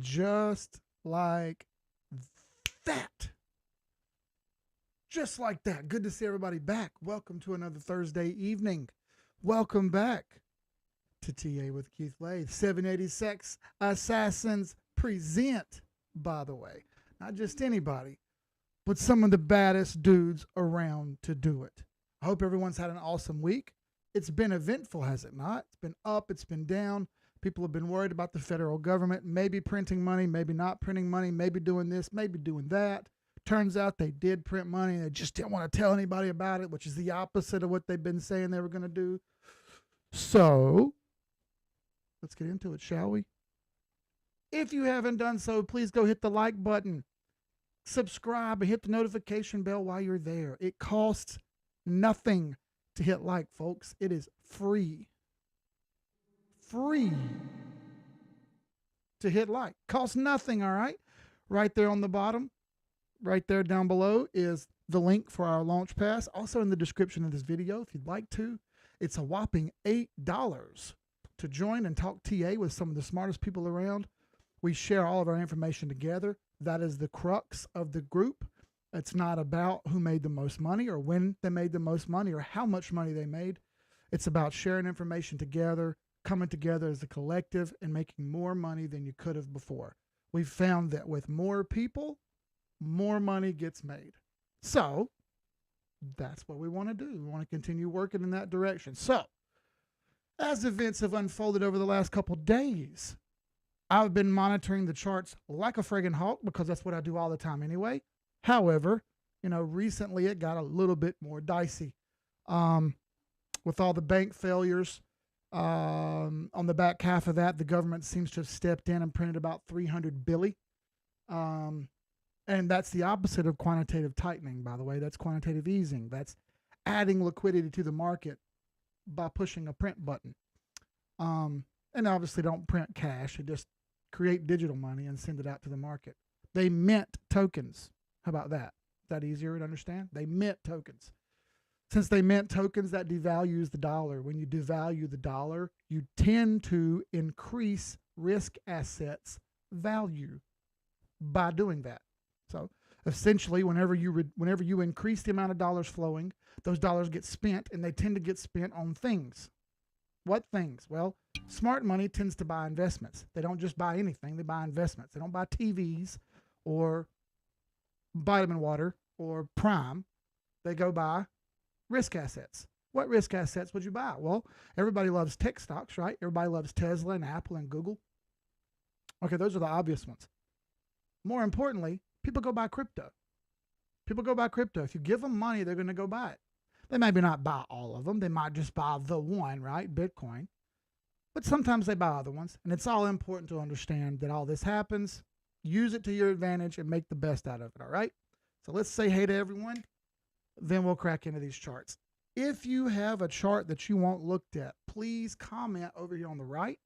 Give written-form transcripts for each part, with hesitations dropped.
just like that. Just like that. Good to see everybody back. Welcome to another Thursday evening. Welcome back to TA with Keith Lathe. 786 Assassins present, by the way. Not just anybody, but some of the baddest dudes around to do it. I hope everyone's had an awesome week. It's been eventful, has it not? It's been up, it's been down. People have been worried about the federal government, maybe printing money, maybe not printing money, maybe doing this, maybe doing that. Turns out they did print money. They just didn't want to tell anybody about it, which is the opposite of what they've been saying they were going to do. So let's get into it, shall we? If you haven't done so, please go hit the like button, subscribe, and hit the notification bell while you're there. It costs nothing to hit like, folks. It is free. Free to hit like. Costs nothing, all right? Right there on the bottom, right there down below is the link for our launch pass. Also in the description of this video, if you'd like to. It's a whopping $8 to join and talk TA with some of the smartest people around. We share all of our information together. That is the crux of the group. It's not about who made the most money or when they made the most money or how much money they made. It's about sharing information together, coming together as a collective and making more money than you could have before. We've found that with more people, more money gets made. So that's what we want to do. We want to continue working in that direction. So as events have unfolded over the last couple days, I've been monitoring the charts like a friggin' hawk because that's what I do all the time anyway. However, recently it got a little bit more dicey with all the bank failures. On the back half of that, the government seems to have stepped in and printed about 300 billion. And that's the opposite of quantitative tightening, by the way. That's quantitative easing. That's adding liquidity to the market by pushing a print button. And obviously don't print cash. They just create digital money and send it out to the market. They mint tokens. How about that? Is that easier to understand? They mint tokens. Since they mint tokens, that devalues the dollar. When you devalue the dollar, you tend to increase risk assets value by doing that. So essentially, whenever you increase the amount of dollars flowing, those dollars get spent, and they tend to get spent on things. What things? Well, smart money tends to buy investments. They don't just buy anything. They buy investments. They don't buy TVs or vitamin water or Prime. They go buy risk assets. What risk assets would you buy? Well, everybody loves tech stocks, right? Everybody loves Tesla and Apple and Google. Okay, those are the obvious ones. More importantly, people go buy crypto. People go buy crypto. If you give them money, they're going to go buy it. They maybe not buy all of them. They might just buy the one, right? Bitcoin. But sometimes they buy other ones. And it's all important to understand that all this happens. Use it to your advantage and make the best out of it, all right? So let's say hey to everyone. Then we'll crack into these charts. If you have a chart that you want looked at, please comment over here on the right.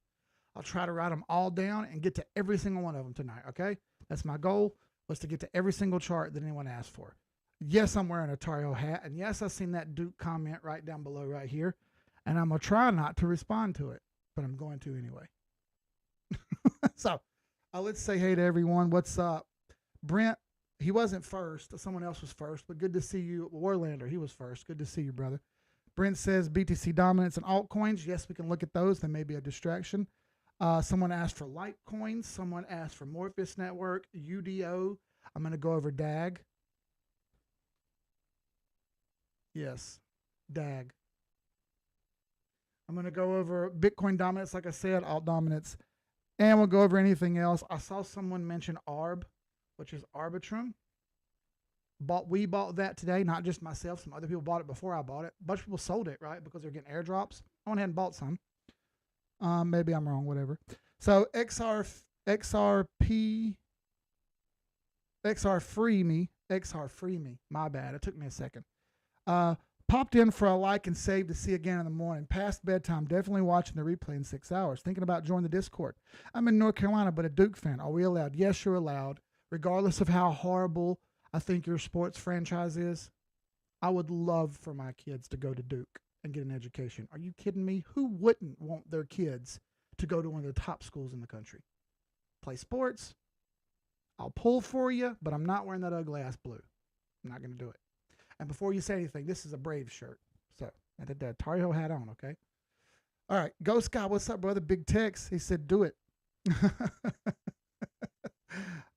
I'll try to write them all down and get to every single one of them tonight, okay? That's my goal, was to get to every single chart that anyone asked for. Yes, I'm wearing a Tario hat, and yes, I've seen that Duke comment right down below right here, and I'm going to try not to respond to it, but I'm going to anyway. So let's say hey to everyone. What's up? Brent. He wasn't first. Someone else was first, but good to see you. Warlander, he was first. Good to see you, brother. Brent says BTC dominance and altcoins. Yes, we can look at those. They may be a distraction. Someone asked for Litecoin. Someone asked for Morpheus Network, UDO. I'm going to go over DAG. Yes, DAG. I'm going to go over Bitcoin dominance, like I said, alt dominance. And we'll go over anything else. I saw someone mention ARB, which is Arbitrum. We bought that today, not just myself. Some other people bought it before I bought it. A bunch of people sold it, right, because they're getting airdrops. I went ahead and bought some. Maybe I'm wrong, whatever. So XR free me. My bad. It took me a second. Popped in for a like and save to see again in the morning. Past bedtime. Definitely watching the replay in 6 hours. Thinking about joining the Discord. I'm in North Carolina, but a Duke fan. Are we allowed? Yes, you're allowed. Regardless of how horrible I think your sports franchise is, I would love for my kids to go to Duke and get an education. Are you kidding me? Who wouldn't want their kids to go to one of the top schools in the country? play sports. I'll pull for you, but I'm not wearing that ugly ass blue. I'm not going to do it. And before you say anything, this is a Brave shirt. So I did that Tar Heel hat on, okay? All right. Ghost Guy, what's up, brother? Big Tex. He said, do it.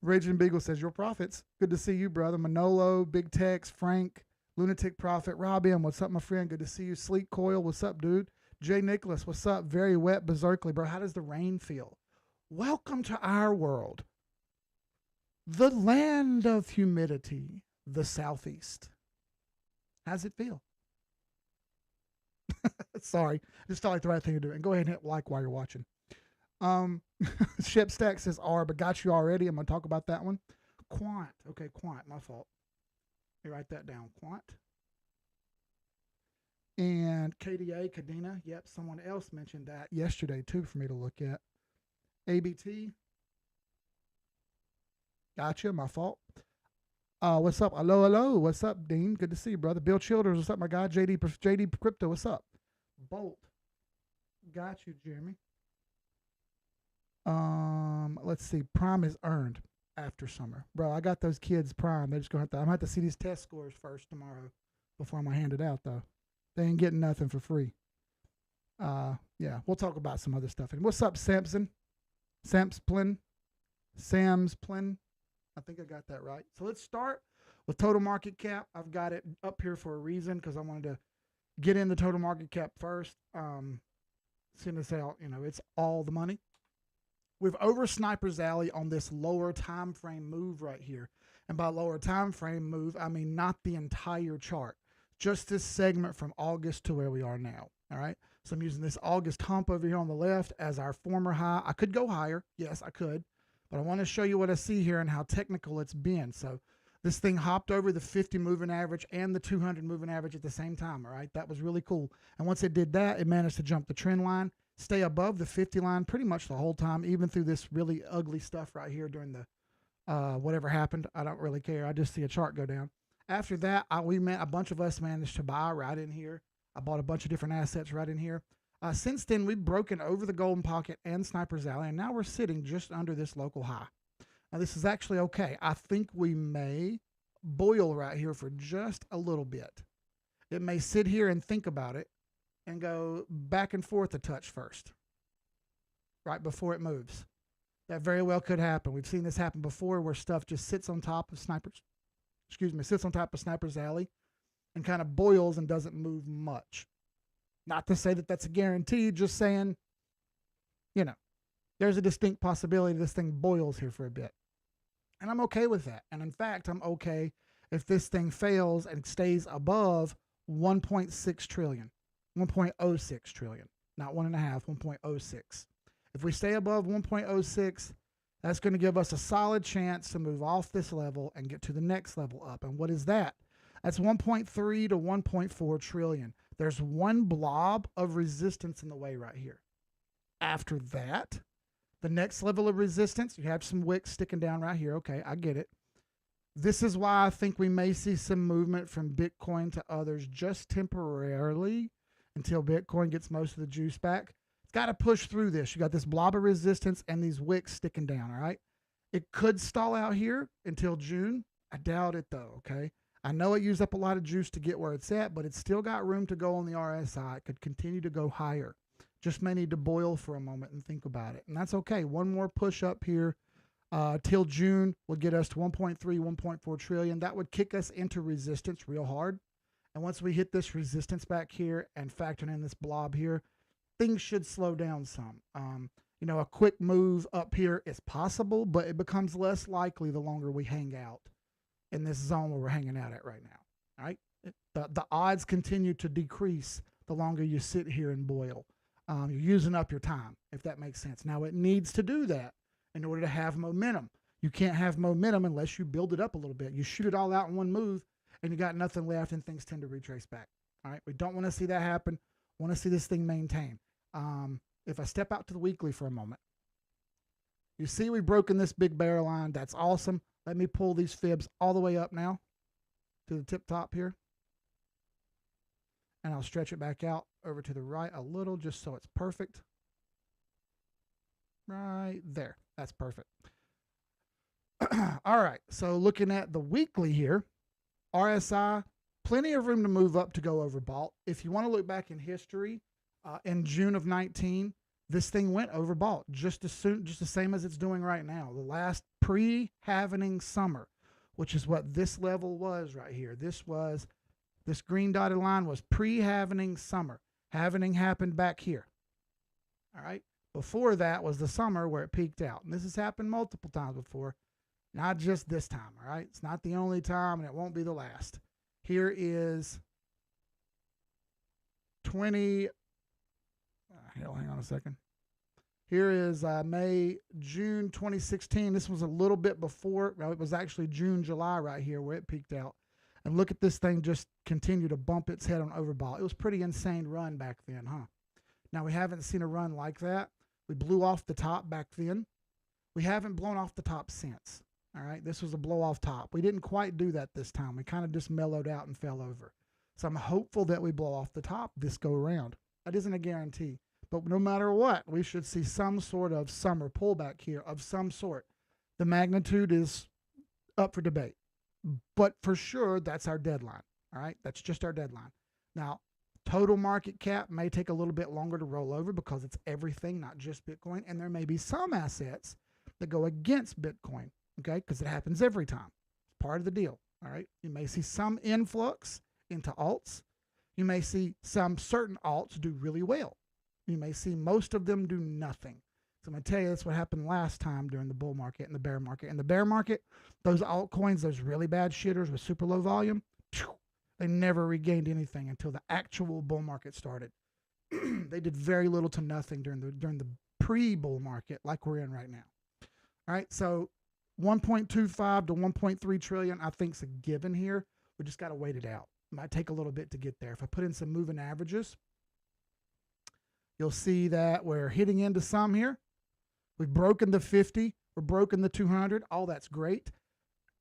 Raging Beagle says, your profits. Good to see you, brother. Manolo, Big Tex, Frank, Lunatic Prophet, Robin, what's up, my friend? Good to see you. Sleek Coil, what's up, dude? Jay Nicholas, what's up? Very wet, berserkly, bro. How does the rain feel? Welcome to our world. The land of humidity, the Southeast. How's it feel? Sorry, just felt like the right thing to do. And go ahead and hit like while you're watching. Shipstack says R, but got you already. I'm going to talk about that one. Quant. Okay, Quant, my fault. Let me write that down. Quant. And KDA, Kadena. Yep, someone else mentioned that yesterday too for me to look at. ABT. Gotcha, my fault. What's up? Hello, hello. What's up, Dean? Good to see you, brother. Bill Childers, what's up, my guy? JD Crypto, what's up? Bolt. Got you, Jeremy. Let's see. Prime is earned after summer. Bro, I got those kids Prime. They're just gonna have to, I'm gonna have to see these test scores first tomorrow before I'm gonna hand it out though. They ain't getting nothing for free. Yeah, we'll talk about some other stuff. And what's up, Samson? Samsplin? I think I got that right. So let's start with total market cap. I've got it up here for a reason because I wanted to get in the total market cap first. Seeing as how, you know, it's all the money. We've over Sniper's Alley on this lower time frame move right here. And by lower time frame move, I mean not the entire chart. Just this segment from August to where we are now. All right. So I'm using this August hump over here on the left as our former high. I could go higher. Yes, I could. But I want to show you what I see here and how technical it's been. So this thing hopped over the 50 moving average and the 200 moving average at the same time. All right. That was really cool. And once it did that, it managed to jump the trend line, stay above the 50 line pretty much the whole time, even through this really ugly stuff right here during the whatever happened. I don't really care. I just see a chart go down. After that, a bunch of us managed to buy right in here. I bought a bunch of different assets right in here. Since then, we've broken over the golden pocket and Sniper's Alley, and now we're sitting just under this local high. Now, this is actually okay. I think we may boil right here for just a little bit. It may sit here and think about it and go back and forth a touch first, right before it moves. That very well could happen. We've seen this happen before where stuff just sits on top of Sniper's Alley and kind of boils and doesn't move much. Not to say that that's a guarantee, just saying, you know, there's a distinct possibility this thing boils here for a bit. And I'm okay with that. And in fact, I'm okay if this thing fails and stays above 1.6 trillion, 1.06 trillion, not 1.5, 1.06. If we stay above 1.06, that's going to give us a solid chance to move off this level and get to the next level up. And what is that? That's 1.3 to 1.4 trillion. There's one blob of resistance in the way right here. After that, the next level of resistance, you have some wicks sticking down right here. Okay, I get it. This is why I think we may see some movement from Bitcoin to others just temporarily until Bitcoin gets most of the juice back. It's got to push through this. You got this blob of resistance and these wicks sticking down, all right? It could stall out here until June. I doubt it, though, okay? I know it used up a lot of juice to get where it's at, but it's still got room to go on the RSI. It could continue to go higher. Just may need to boil for a moment and think about it. And that's okay. One more push up here till June will get us to 1.3, 1.4 trillion. That would kick us into resistance real hard. And once we hit this resistance back here and factor in this blob here, things should slow down some. You know, a quick move up here is possible, but it becomes less likely the longer we hang out in this zone where we're hanging out at right now. All right. The odds continue to decrease the longer you sit here and boil. You're using up your time, if that makes sense. Now, it needs to do that in order to have momentum. You can't have momentum unless you build it up a little bit. You shoot it all out in one move and you got nothing left and things tend to retrace back. All right. We don't want to see that happen. Want to see this thing maintain. If I step out to the weekly for a moment, you see we've broken this big bear line. That's awesome. Let me pull these fibs all the way up now to the tip top here. And I'll stretch it back out over to the right a little just so it's perfect. Right there. That's perfect. All right, so looking at the weekly here, RSI, plenty of room to move up to go overbought. If you want to look back in history, in June of 19, this thing went overbought just the same as it's doing right now. The last pre-halvening summer, which is what this level was right here. This green dotted line was pre-halvening summer. Halvening happened back here. All right. Before that was the summer where it peaked out. And this has happened multiple times before, not just this time. All right. It's not the only time, and it won't be the last. Here is 20. Hang on a second. Here is June 2016. This was a little bit before. Well, it was actually June, July right here where it peaked out. And look at this thing just continue to bump its head on overbought. It was pretty insane run back then, huh? Now, we haven't seen a run like that. We blew off the top back then. We haven't blown off the top since. All right, this was a blow off top. We didn't quite do that this time. We kind of just mellowed out and fell over. So I'm hopeful that we blow off the top this go around. That isn't a guarantee. But no matter what, we should see some sort of summer pullback here of some sort. The magnitude is up for debate. But for sure, that's our deadline. All right, that's just our deadline. Now, total market cap may take a little bit longer to roll over because it's everything, not just Bitcoin. And there may be some assets that go against Bitcoin, okay, because it happens every time. It's part of the deal, all right? You may see some influx into alts. You may see some certain alts do really well. You may see most of them do nothing. So I'm going to tell you that's what happened last time during the bull market and the bear market. In the bear market, those altcoins, those really bad shitters with super low volume, they never regained anything until the actual bull market started. They did very little to nothing during the pre-bull market like we're in right now. All right, so 1.25 to 1.3 trillion, I think is a given here. We just got to wait it out. It might take a little bit to get there. If I put in some moving averages, you'll see that we're hitting into some here. We've broken the 50. We're broken the 200. All that's great.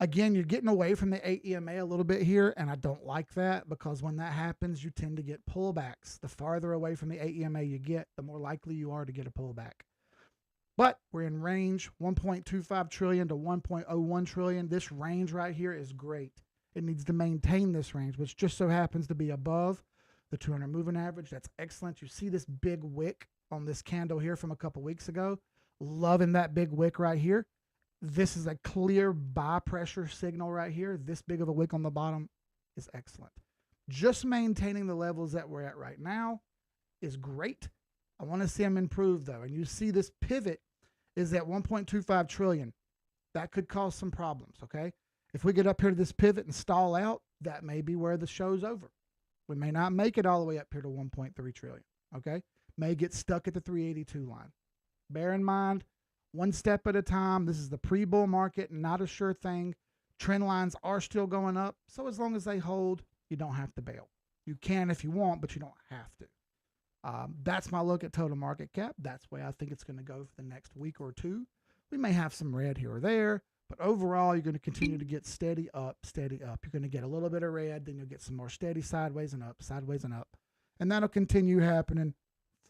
Again, you're getting away from the 8 EMA a little bit here, and I don't like that because when that happens, you tend to get pullbacks. The farther away from the 8 EMA you get, the more likely you are to get a pullback. But we're in range 1.25 trillion to 1.01 trillion. This range right here is great. It needs to maintain this range, which just so happens to be above the 200 moving average. That's excellent. You see this big wick on this candle here from a couple weeks ago. Loving that big wick right here. This is a clear buy pressure signal right here. This big of a wick on the bottom is excellent. Just maintaining the levels that we're at right now is great. I want to see them improve though. And you see this pivot is at 1.25 trillion. That could cause some problems, okay? If we get up here to this pivot and stall out, that may be where the show's over. We may not make it all the way up here to 1.3 trillion, okay? May get stuck at the 382 line. Bear in mind, one step at a time. This is the pre-bull market, not a sure thing. Trend lines are still going up, so as long as they hold, you don't have to bail. You can if you want, but you don't have to. That's my look at total market cap. That's the way I think it's going to go for the next week or two. We may have some red here or there, but overall, you're going to continue to get steady up, steady up. You're going to get a little bit of red, then you'll get some more steady sideways and up, sideways and up. And that'll continue happening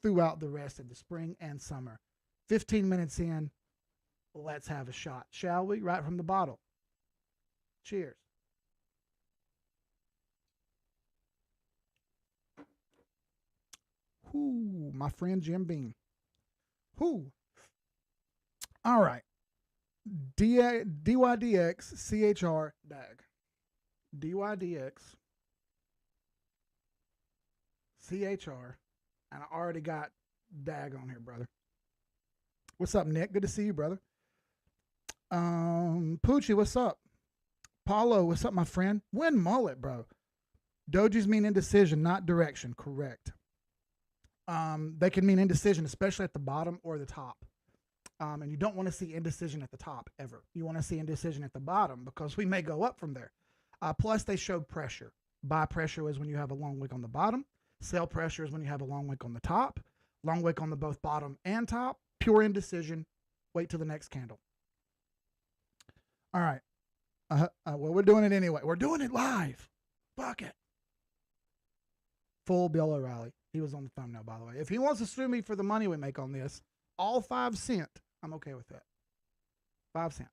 throughout the rest of the spring and summer. 15 minutes in, let's have a shot, shall we? Right from the bottle. Cheers. Whoo, my friend Jim Beam. Whoo. All right. DYDX CHR DAG. DYDX CHR. And I already got DAG on here, brother. What's up, Nick? Good to see you, brother. Poochie, what's up? Paulo, what's up, my friend? Win mullet, bro. Dojis mean indecision, not direction. Correct. They can mean indecision, especially at the bottom or the top. And you don't want to see indecision at the top ever. You want to see indecision at the bottom because we may go up from there. Plus, they show pressure. Buy pressure is when you have a long wick on the bottom. Sell pressure is when you have a long wick on the top. Long wick on the both bottom and top. Pure indecision. Wait till the next candle. All right. Well, we're doing it anyway. We're doing it live. Fuck it. Full Bill O'Reilly. He was on the thumbnail, by the way. If he wants to sue me for the money we make on this, all 5 cents, I'm okay with that. 5 cents.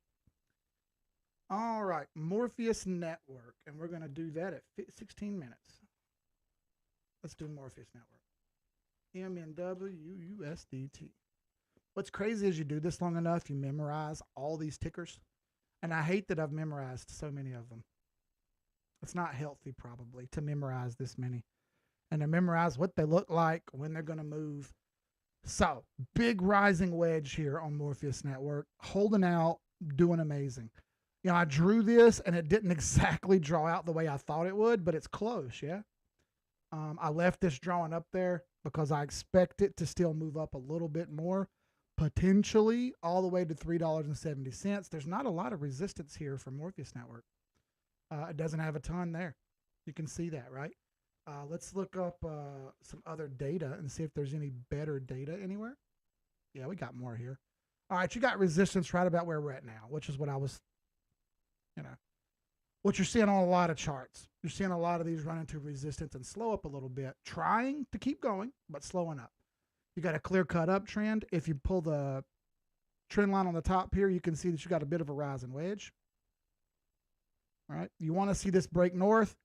All right, Morpheus Network, and we're going to do that at 16 minutes. Let's do Morpheus Network. MNW USDT. What's crazy is you do this long enough, you memorize all these tickers. And I hate that I've memorized so many of them. It's not healthy, probably, to memorize this many. And to memorize what they look like, when they're going to move. So, big rising wedge here on Morpheus Network. Holding out, doing amazing. You know, I drew this, and it didn't exactly draw out the way I thought it would, but it's close, yeah? I left this drawing up there because I expect it to still move up a little bit more, potentially all the way to $3.70. There's not a lot of resistance here for Morpheus Network. It doesn't have a ton there. You can see that, right? Let's look up some other data and see if there's any better data anywhere. Yeah, we got more here. All right, you got resistance right about where we're at now, which is what I was, what you're seeing on a lot of charts. You're seeing a lot of these run into resistance and slow up a little bit, trying to keep going, but slowing up. You got a clear-cut uptrend. If you pull the trend line on the top here, you can see that you got a bit of a rising wedge. All right, you want to see this break north?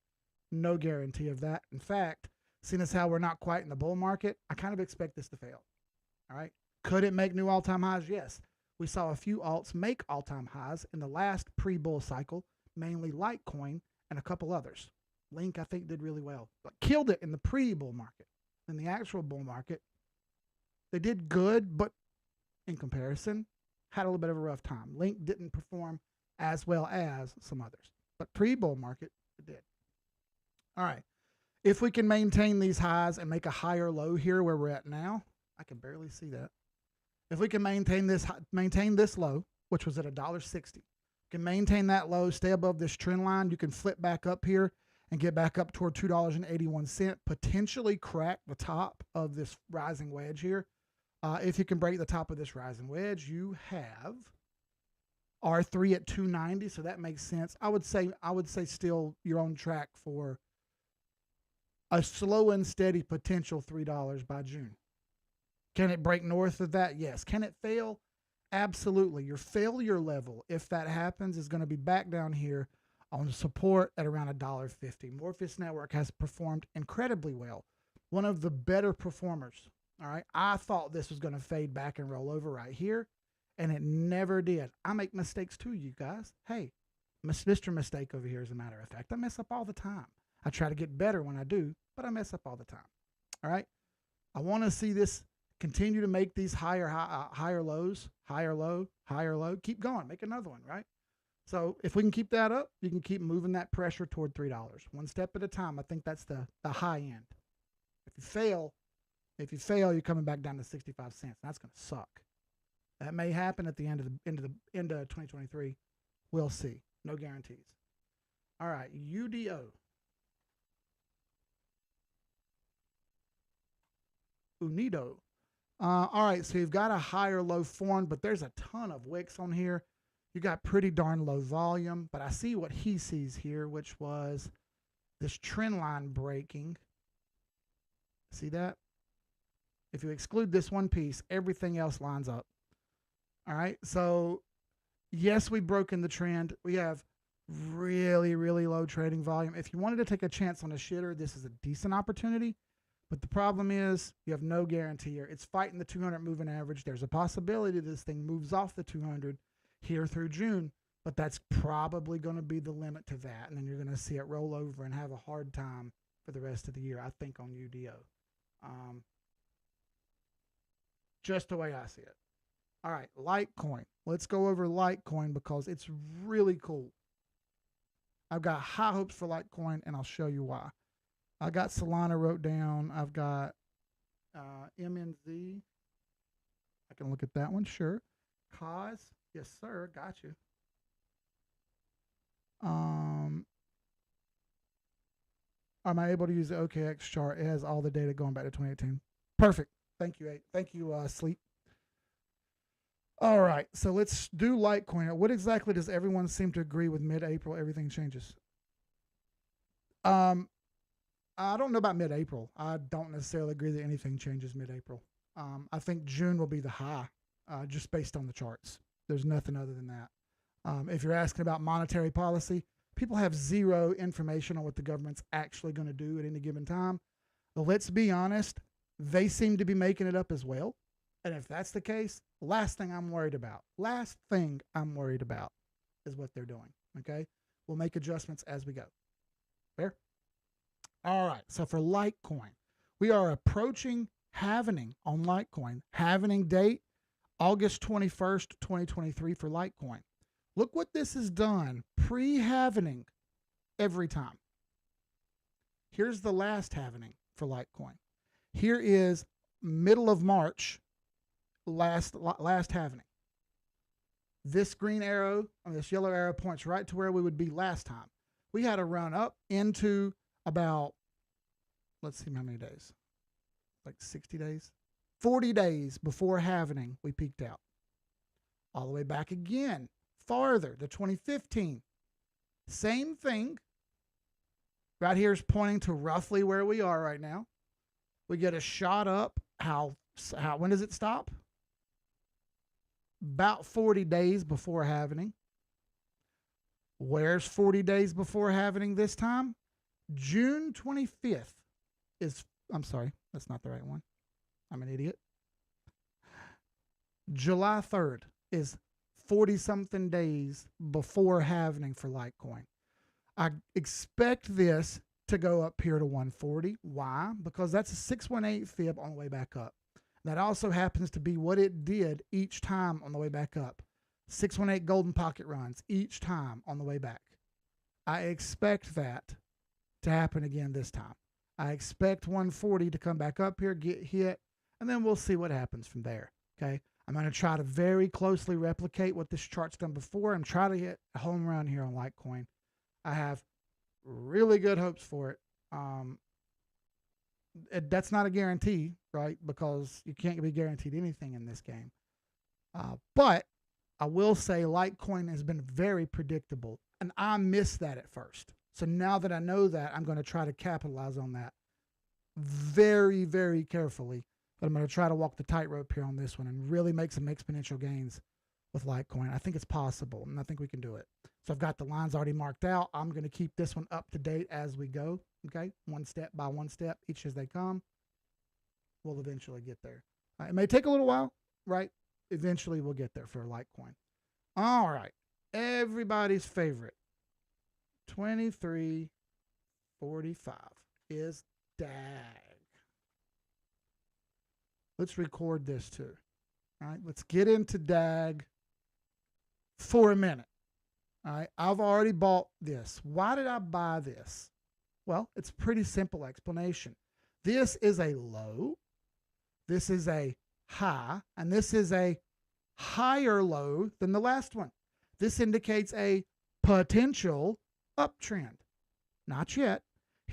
No guarantee of that. In fact, seeing as how we're not quite in the bull market, I kind of expect this to fail. All right, could it make new all-time highs? Yes. We saw a few alts make all-time highs in the last pre-bull cycle, mainly Litecoin and a couple others. Link, I think, did really well, but killed it in the pre-bull market. In the actual bull market, they did good, but in comparison, had a little bit of a rough time. Link didn't perform as well as some others, but pre-bull market, it did. All right, if we can maintain these highs and make a higher low here where we're at now, I can barely see that. If we can maintain this low, which was at $1.60, can maintain that low, stay above this trend line, you can flip back up here and get back up toward $2.81, potentially crack the top of this rising wedge here. If you can break the top of this rising wedge, you have R3 at 290, so that makes sense. I would say still you're on track for a slow and steady potential $3 by June. Can it break north of that? Yes. Can it fail? Absolutely. Your failure level, if that happens, is going to be back down here on support at around $1.50. Morpheus Network has performed incredibly well. One of the better performers. All right. I thought this was going to fade back and roll over right here, and it never did. I make mistakes too, you guys. Hey, Mr. Mistake over here, as a matter of fact. I mess up all the time. I try to get better when I do, but I mess up all the time. All right. I want to see this continue to make these higher lows, higher low, higher low. Keep going. Make another one, right? So if we can keep that up, you can keep moving that pressure toward $3. One step at a time. I think that's the high end. If you fail, you're coming back down to 65 cents. That's going to suck. That may happen at the end of 2023. We'll see. No guarantees. All right, UDO. Unido. All right, so you've got a higher low formed, but there's a ton of wicks on here. You got pretty darn low volume, but I see what he sees here, which was this trend line breaking. See that? If you exclude this one piece, everything else lines up. All right, so yes, we've broken the trend. We have really, really low trading volume. If you wanted to take a chance on a shitter, this is a decent opportunity. But the problem is you have no guarantee here. It's fighting the 200 moving average. There's a possibility this thing moves off the 200 here through June, but that's probably going to be the limit to that. And then you're going to see it roll over and have a hard time for the rest of the year, I think, on UDO. Just the way I see it. All right, Litecoin. Let's go over Litecoin because it's really cool. I've got high hopes for Litecoin, and I'll show you why. I got Solana wrote down. I've got MNZ. I can look at that one, sure. Cause, yes, sir, got you. Am I able to use the OKX chart? It has all the data going back to 2018. Perfect. Thank you, Sleep. All right, so let's do Litecoin. What exactly does everyone seem to agree with mid-April? Everything changes. I don't know about mid-April. I don't necessarily agree that anything changes mid-April. I think June will be the high, just based on the charts. There's nothing other than that. If you're asking about monetary policy, people have zero information on what the government's actually going to do at any given time. But let's be honest, they seem to be making it up as well. And if that's the case, last thing I'm worried about is what they're doing. Okay? We'll make adjustments as we go. Fair? All right. So for Litecoin, we are approaching halvening on Litecoin. Halvening date, August 21st, 2023 for Litecoin. Look what this has done pre-halvening every time. Here's the last halvening for Litecoin. Here is middle of March, last halvening. This green arrow, this yellow arrow points right to where we would be last time. We had a run up into about, let's see how many days, like 60 days, 40 days before halvening, we peaked out. All the way back again, farther to 2015. Same thing. Right here is pointing to roughly where we are right now. We get a shot up. When does it stop? About 40 days before halvening. Where's 40 days before halvening this time? June 25th is, I'm sorry, that's not the right one. I'm an idiot. July 3rd is 40-something days before halvening for Litecoin. I expect this to go up here to 140. Why? Because that's a 618 fib on the way back up. That also happens to be what it did each time on the way back up. 618 golden pocket runs each time on the way back. I expect that to happen again this time. I expect 140 to come back up here, get hit, and then we'll see what happens from there. Okay? I'm going to try to very closely replicate what this chart's done before. I'm trying to hit a home run here on Litecoin. I have really good hopes for it. That's not a guarantee, right? Because you can't be guaranteed anything in this game. But I will say Litecoin has been very predictable, and I missed that at first. So now that I know that, I'm going to try to capitalize on that very, very carefully. But I'm going to try to walk the tightrope here on this one and really make some exponential gains with Litecoin. I think it's possible, and I think we can do it. So I've got the lines already marked out. I'm going to keep this one up to date as we go, okay? One step by one step, each as they come. We'll eventually get there. It may take a little while, right? Eventually we'll get there for Litecoin. All right. Everybody's favorite, 23.45 is DAG. Let's record this too. All right, let's get into DAG for a minute. All right, I've already bought this. Why did I buy this? Well, it's a pretty simple explanation. This is a low, this is a high, and this is a higher low than the last one. This indicates a potential uptrend. Not yet.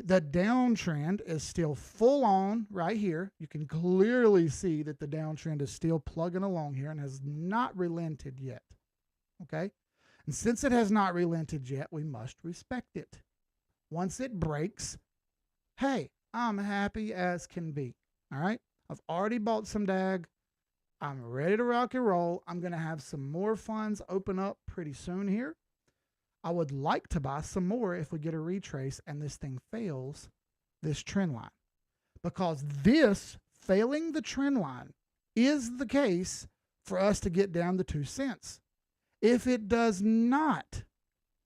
The downtrend is still full on right here. You can clearly see that the downtrend is still plugging along here and has not relented yet. Okay? And since it has not relented yet, we must respect it. Once it breaks, hey, I'm happy as can be. All right? I've already bought some DAG. I'm ready to rock and roll. I'm going to have some more funds open up pretty soon here. I would like to buy some more if we get a retrace and this thing fails this trend line. Because this, failing the trend line, is the case for us to get down to 2 cents. If it does not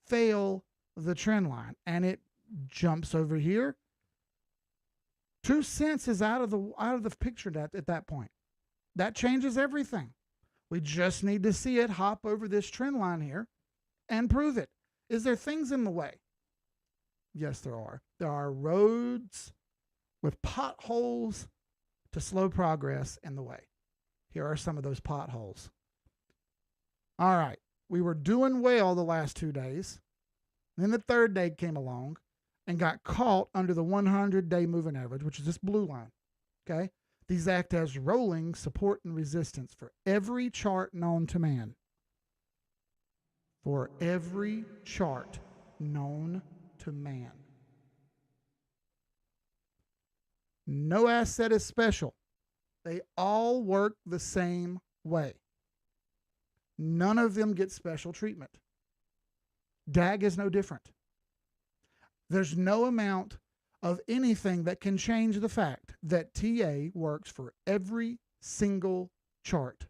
fail the trend line and it jumps over here, 2 cents is out of the picture at that point. That changes everything. We just need to see it hop over this trend line here and prove it. Is there things in the way? Yes, there are. There are roads with potholes to slow progress in the way. Here are some of those potholes. All right. We were doing well the last 2 days. Then the third day came along and got caught under the 100-day moving average, which is this blue line. Okay? These act as rolling support and resistance for every chart known to man. For every chart known to man. No asset is special. They all work the same way. None of them get special treatment. DAG is no different. There's no amount of anything that can change the fact that TA works for every single chart.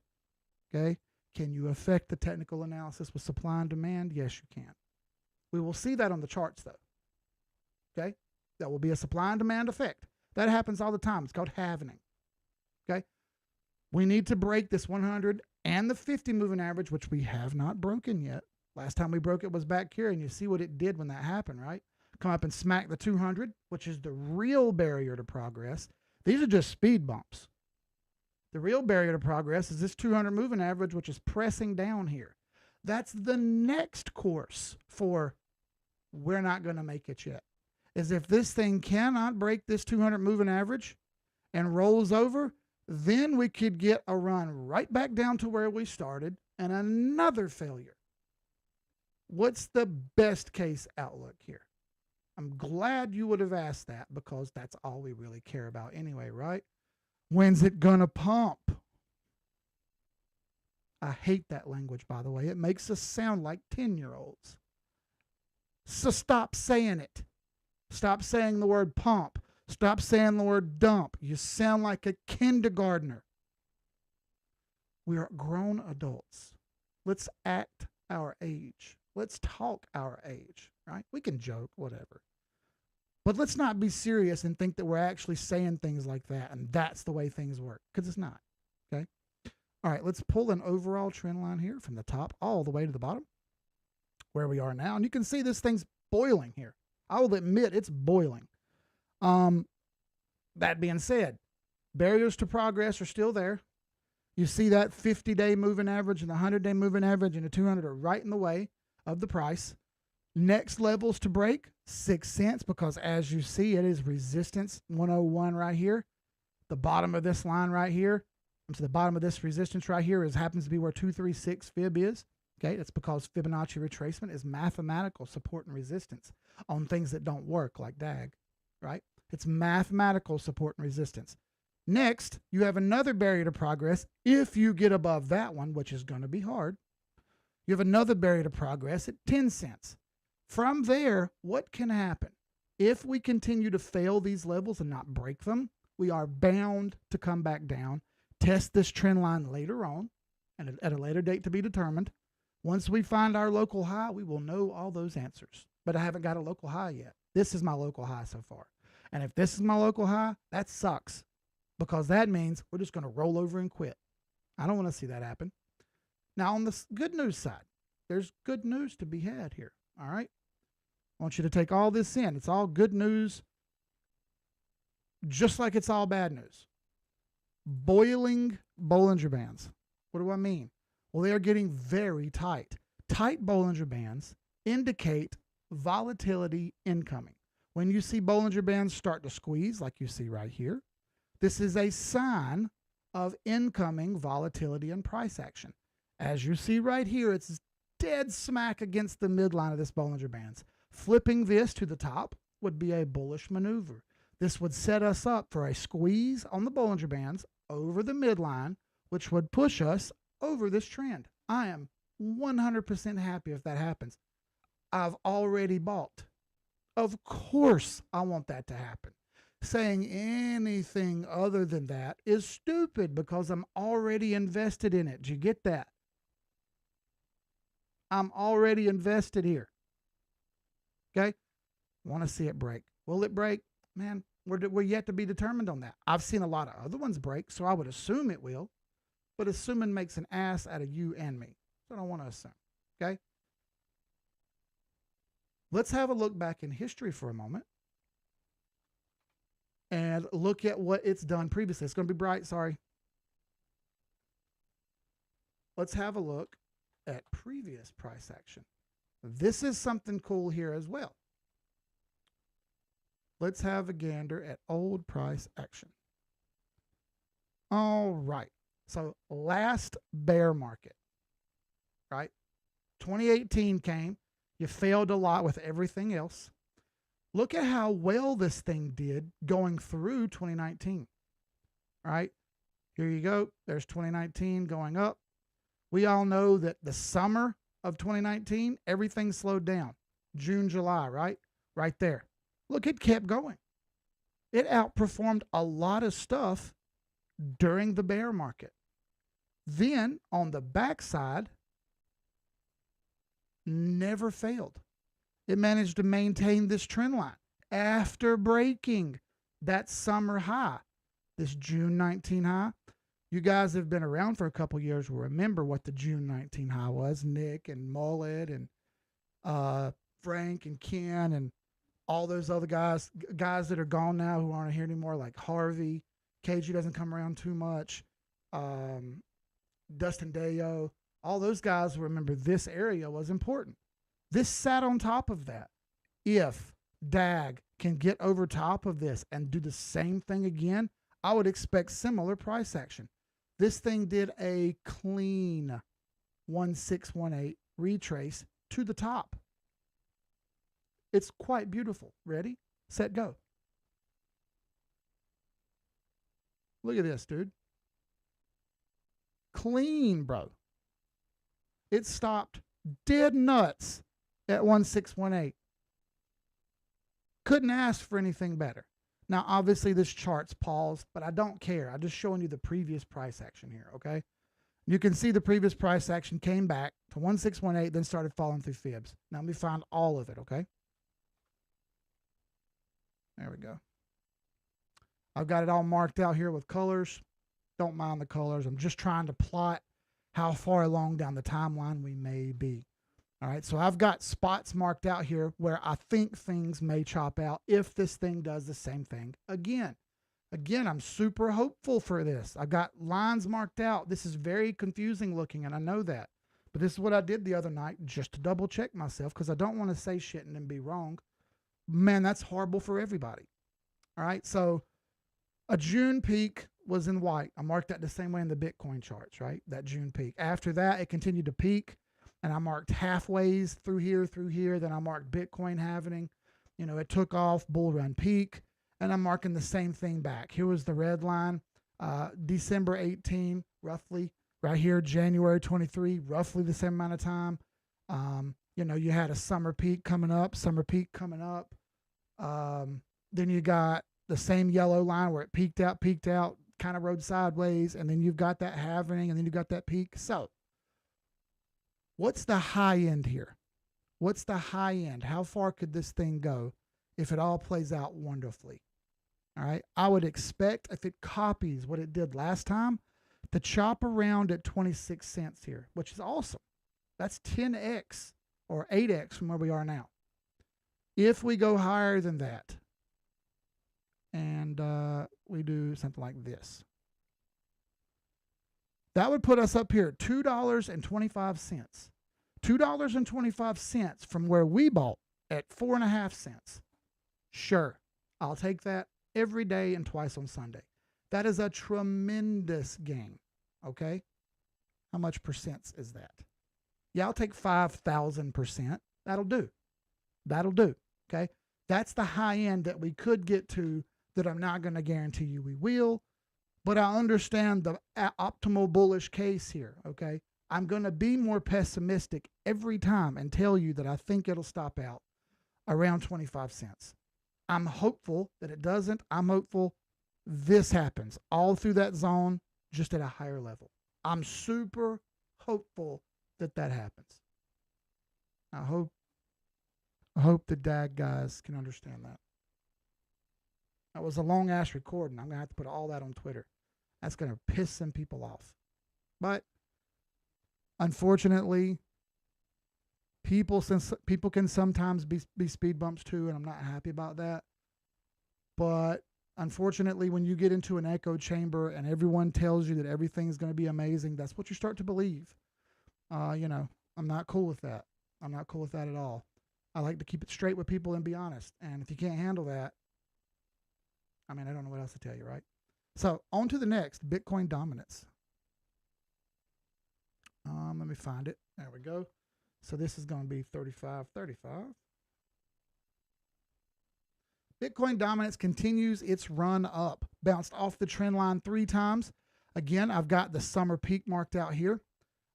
Okay? Can you affect the technical analysis with supply and demand? Yes, you can. We will see that on the charts, though. Okay? That will be a supply and demand effect. That happens all the time. It's called halvening. Okay? We need to break this 100 and the 50 moving average, which we have not broken yet. Last time we broke it was back here, and you see what it did when that happened, right? Come up and smack the 200, which is the real barrier to progress. These are just speed bumps. The real barrier to progress is this 200 moving average, which is pressing down here. That's the next course for we're not going to make it yet. Is if this thing cannot break this 200 moving average and rolls over, then we could get a run right back down to where we started and another failure. What's the best case outlook here? I'm glad you would have asked that, because that's all we really care about anyway, right? When's it gonna pump? I hate that language, by the way. It makes us sound like 10-year-olds. So stop saying it. Stop saying the word pump. Stop saying the word dump. You sound like a kindergartner. We are grown adults. Let's act our age. Let's talk our age, right? We can joke, whatever. But let's not be serious and think that we're actually saying things like that and that's the way things work, because it's not, okay? All right, let's pull an overall trend line here from the top all the way to the bottom, where we are now. And you can see this thing's boiling here. I will admit it's boiling. That being said, barriers to progress are still there. You see that 50-day moving average and the 100-day moving average and the 200 are right in the way of the price. Next levels to break, 6 cents, because as you see, it is resistance 101 right here. The bottom of this line right here, to the bottom of this resistance right here happens to be where 236 fib is. Okay, that's because Fibonacci retracement is mathematical support and resistance on things that don't work, like DAG, right? It's mathematical support and resistance. Next, you have another barrier to progress. If you get above that one, which is going to be hard, you have another barrier to progress at 10 cents. From there, what can happen? If we continue to fail these levels and not break them, we are bound to come back down, test this trend line later on, and at a later date to be determined. Once we find our local high, we will know all those answers. But I haven't got a local high yet. This is my local high so far. And if this is my local high, that sucks, because that means we're just going to roll over and quit. I don't want to see that happen. Now, on the good news side, there's good news to be had here, all right? I want you to take all this in. It's all good news, just like it's all bad news. Boiling Bollinger Bands. What do I mean? Well, they are getting very tight. Tight Bollinger Bands indicate volatility incoming. When you see Bollinger Bands start to squeeze, like you see right here, this is a sign of incoming volatility and price action. As you see right here, it's dead smack against the midline of this Bollinger Bands. Flipping this to the top would be a bullish maneuver. This would set us up for a squeeze on the Bollinger Bands over the midline, which would push us over this trend. I am 100% happy if that happens. I've already bought. Of course I want that to happen. Saying anything other than that is stupid, because I'm already invested in it. Do you get that? I'm already invested here. Okay? Want to see it break. Will it break? Man, we're yet to be determined on that. I've seen a lot of other ones break, so I would assume it will. But assuming makes an ass out of you and me. So I don't want to assume. Okay? Let's have a look back in history for a moment and look at what it's done previously. It's going to be bright, sorry. Let's have a look at previous price action. This is something cool here as well. Let's have a gander at old price action. All right. So last bear market, right? 2018 came. You failed a lot with everything else. Look at how well this thing did going through 2019, right? Here you go. There's 2019 going up. We all know that the summer of 2019, everything slowed down. June, July, right? Right there. Look, it kept going. It outperformed a lot of stuff during the bear market. Then on the backside, never failed. It managed to maintain this trend line after breaking that summer high, this June 19 high. You guys have been around for a couple years will remember what the June 19 high was. Nick and Mullet and Frank and Ken and all those other guys that are gone now who aren't here anymore, like Harvey. KG doesn't come around too much. Dustin Dayo. All those guys remember this area was important. This sat on top of that. If DAG can get over top of this and do the same thing again, I would expect similar price action. This thing did a clean 1618 retrace to the top. It's quite beautiful. Ready, set, go. Look at this, dude. Clean, bro. It stopped dead nuts at 1618. Couldn't ask for anything better. Now, obviously, this chart's paused, but I don't care. I'm just showing you the previous price action here, okay? You can see the previous price action came back to 1618, then started falling through fibs. Now, let me find all of it, okay? There we go. I've got it all marked out here with colors. Don't mind the colors. I'm just trying to plot how far along down the timeline we may be. All right, so I've got spots marked out here where I think things may chop out if this thing does the same thing again. Again, I'm super hopeful for this. I've got lines marked out. This is very confusing looking, and I know that. But this is what I did the other night just to double check myself because I don't want to say shit and then be wrong. Man, that's horrible for everybody. All right, so a June peak was in white. I marked that the same way in the Bitcoin charts, right? That June peak. After that, it continued to peak. And I marked halfways through here. Then I marked Bitcoin halving. You know, it took off, bull run peak. And I'm marking the same thing back. Here was the red line, December 18, roughly. Right here, January 23, roughly the same amount of time. You know, you had a summer peak coming up. Then you got the same yellow line where it peaked out, kind of rode sideways. And then you've got that halving, and then you've got that peak. So, what's the high end here? What's the high end? How far could this thing go if it all plays out wonderfully? All right. I would expect if it copies what it did last time to chop around at 26 cents here, which is awesome. That's 10x or 8x from where we are now. If we go higher than that and we do something like this, that would put us up here at $2.25. $2.25 from where we bought at 4.5 cents. Sure, I'll take that every day and twice on Sunday. That is a tremendous gain. Okay? How much percents is that? Yeah, I'll take 5,000%. That'll do. Okay? That's the high end that we could get to that I'm not going to guarantee you we will. But I understand the optimal bullish case here, okay? I'm going to be more pessimistic every time and tell you that I think it'll stop out around 25 cents. I'm hopeful that it doesn't. I'm hopeful this happens all through that zone, just at a higher level. I'm super hopeful that that happens. I hope the DAG guys can understand that. That was a long-ass recording. I'm going to have to put all that on Twitter. That's going to piss some people off. But unfortunately, people can sometimes be speed bumps too, and I'm not happy about that. But unfortunately, when you get into an echo chamber and everyone tells you that everything's going to be amazing, that's what you start to believe. You know, I'm not cool with that. I'm not cool with that at all. I like to keep it straight with people and be honest. And if you can't handle that, I mean, I don't know what else to tell you, right? So on to the next, Bitcoin dominance. Let me find it. There we go. So this is going to be 35.35. Bitcoin dominance continues its run up. Bounced off the trend line 3 times. Again, I've got the summer peak marked out here.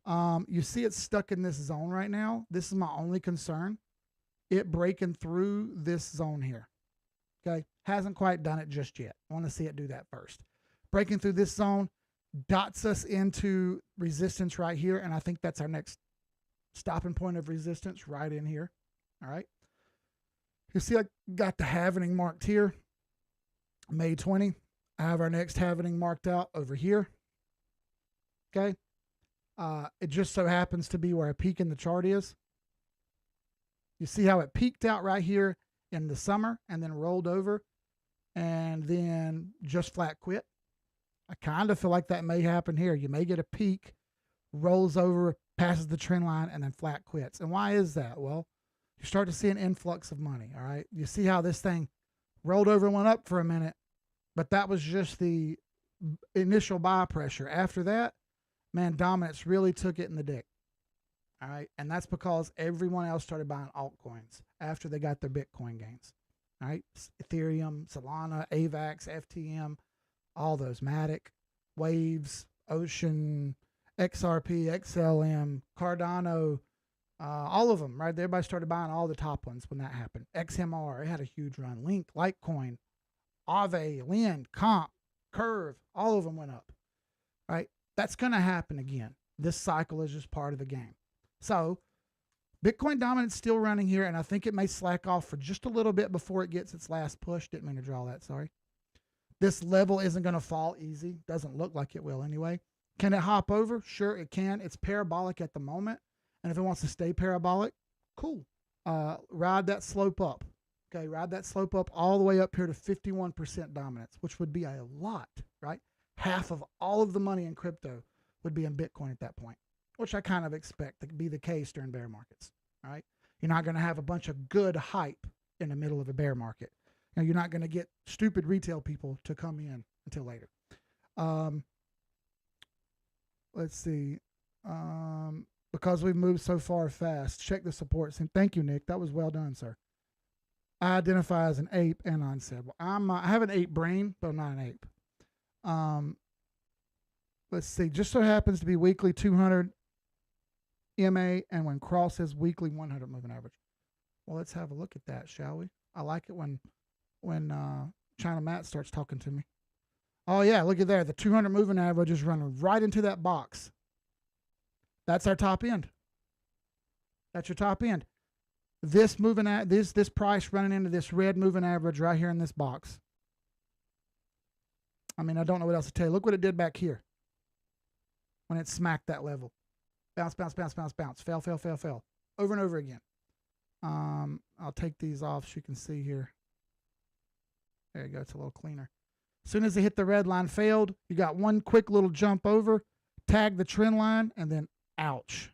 You see it's stuck in this zone right now. This is my only concern. It breaking through this zone here. Okay. Hasn't quite done it just yet. I want to see it do that first. Breaking through this zone dots us into resistance right here. And I think that's our next stopping point of resistance right in here. All right. You see I got the halvening marked here. May 20. I have our next halvening marked out over here. Okay. It just so happens to be where a peak in the chart is. You see how it peaked out right here in the summer and then rolled over and then just flat quit. I kind of feel like that may happen here. You may get a peak, rolls over, passes the trend line, and then flat quits. And why is that? Well, you start to see an influx of money, all right? You see how this thing rolled over and went up for a minute, but that was just the initial buy pressure. After that, man, dominance really took it in the dick. All right. And that's because everyone else started buying altcoins after they got their Bitcoin gains. All right. Ethereum, Solana, AVAX, FTM, all those, MATIC, Waves, Ocean, XRP, XLM, Cardano, all of them, right? Everybody started buying all the top ones when that happened. XMR, it had a huge run. Link, Litecoin, Aave, Lend, Comp, Curve, all of them went up. Right? That's going to happen again. This cycle is just part of the game. So Bitcoin dominance still running here, and I think it may slack off for just a little bit before it gets its last push. Didn't mean to draw that, sorry. This level isn't going to fall easy. Doesn't look like it will anyway. Can it hop over? Sure, it can. It's parabolic at the moment, and if it wants to stay parabolic, cool. Ride that slope up. Okay, ride that slope up all the way up here to 51% dominance, which would be a lot, right? Half of all of the money in crypto would be in Bitcoin at that point, which I kind of expect to be the case during bear markets. All right. You're not going to have a bunch of good hype in the middle of a bear market. Now, you're not going to get stupid retail people to come in until later. Let's see. Because we've moved so far fast, check the support. Thank you, Nick. That was well done, sir. I identify as an ape, Anon said. Well, I have an ape brain, but I'm not an ape. Let's see. Just so happens to be weekly 200 MA, and when cross is weekly 100 moving average. Well, let's have a look at that, shall we? I like it when China Matt starts talking to me. Oh yeah, look at there. The 200 moving average is running right into that box. That's our top end. That's your top end. This moving at this price running into this red moving average right here in this box. I mean, I don't know what else to tell you. Look what it did back here when it smacked that level. Bounce, bounce, bounce, bounce, bounce. Fell, fell, fell, fell. Over and over again. I'll take these off so you can see here. There you go. It's a little cleaner. As soon as it hit the red line, failed. You got one quick little jump over, tag the trend line, and then ouch.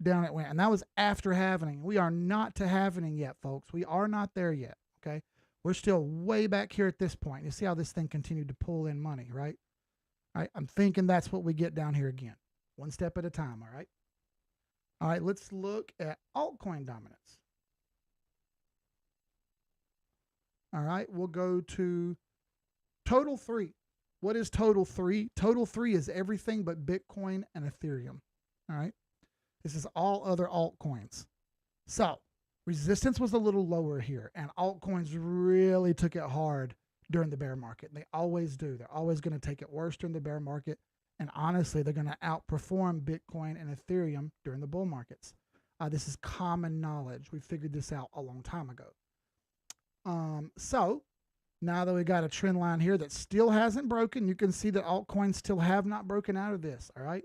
Down it went. And that was after halvening. We are not to halvening yet, folks. We are not there yet. Okay. We're still way back here at this point. You see how this thing continued to pull in money, right? All right. I'm thinking that's what we get down here again. One step at a time. All right. All right. Let's look at altcoin dominance. All right. We'll go to total 3. What is total 3? Total 3 is everything but Bitcoin and Ethereum. All right. This is all other altcoins. So resistance was a little lower here, and altcoins really took it hard during the bear market. They always do. They're always going to take it worse during the bear market. And honestly, they're going to outperform Bitcoin and Ethereum during the bull markets. This is common knowledge. We figured this out a long time ago. So now that we got a trend line here that still hasn't broken, you can see that altcoins still have not broken out of this. All right.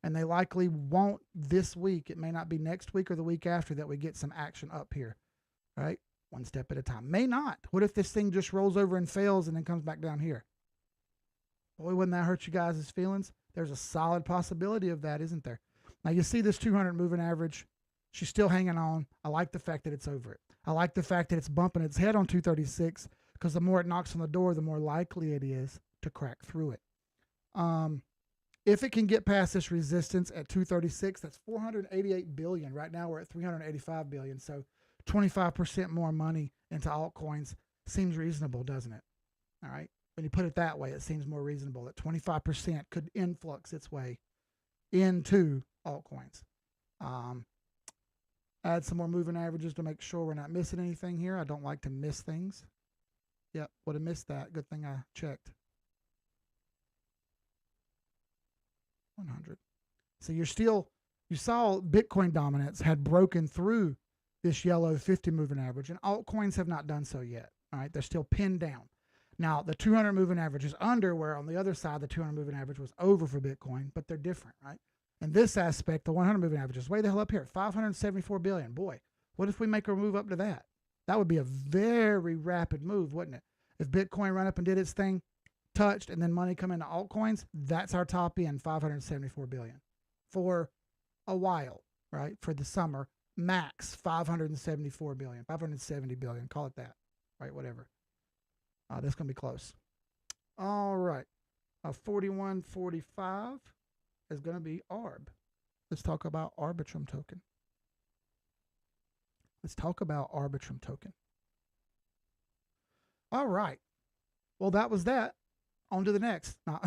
And they likely won't this week. It may not be next week or the week after that we get some action up here. All right. One step at a time. May not. What if this thing just rolls over and fails and then comes back down here? Boy, wouldn't that hurt you guys' feelings? There's a solid possibility of that, isn't there? Now you see this 200 moving average. She's still hanging on. I like the fact that it's over it. I like the fact that it's bumping its head on 236 because the more it knocks on the door, the more likely it is to crack through it. If it can get past this resistance at 236, that's 488 billion. Right now we're at 385 billion. So 25% more money into altcoins seems reasonable, doesn't it? All right. When you put it that way, it seems more reasonable that 25% could influx its way into altcoins. Add some more moving averages to make sure we're not missing anything here. I don't like to miss things. Yep, would have missed that. Good thing I checked. 100. So you saw Bitcoin dominance had broken through this yellow 50 moving average, and altcoins have not done so yet. All right, they're still pinned down. Now, the 200 moving average is under, where on the other side, the 200 moving average was over for Bitcoin, but they're different, right? In this aspect, the 100 moving average is way the hell up here, 574 billion. Boy, what if we make a move up to that? That would be a very rapid move, wouldn't it? If Bitcoin ran up and did its thing, touched, and then money come into altcoins, that's our top end, 574 billion. For a while, right? For the summer, max 574 billion, 570 billion, call it that, right? Whatever. That's going to be close. All right. 4145 is going to be ARB. Let's talk about Arbitrum token. Let's talk about Arbitrum token. All right. Well, that was that. On to the next. Now,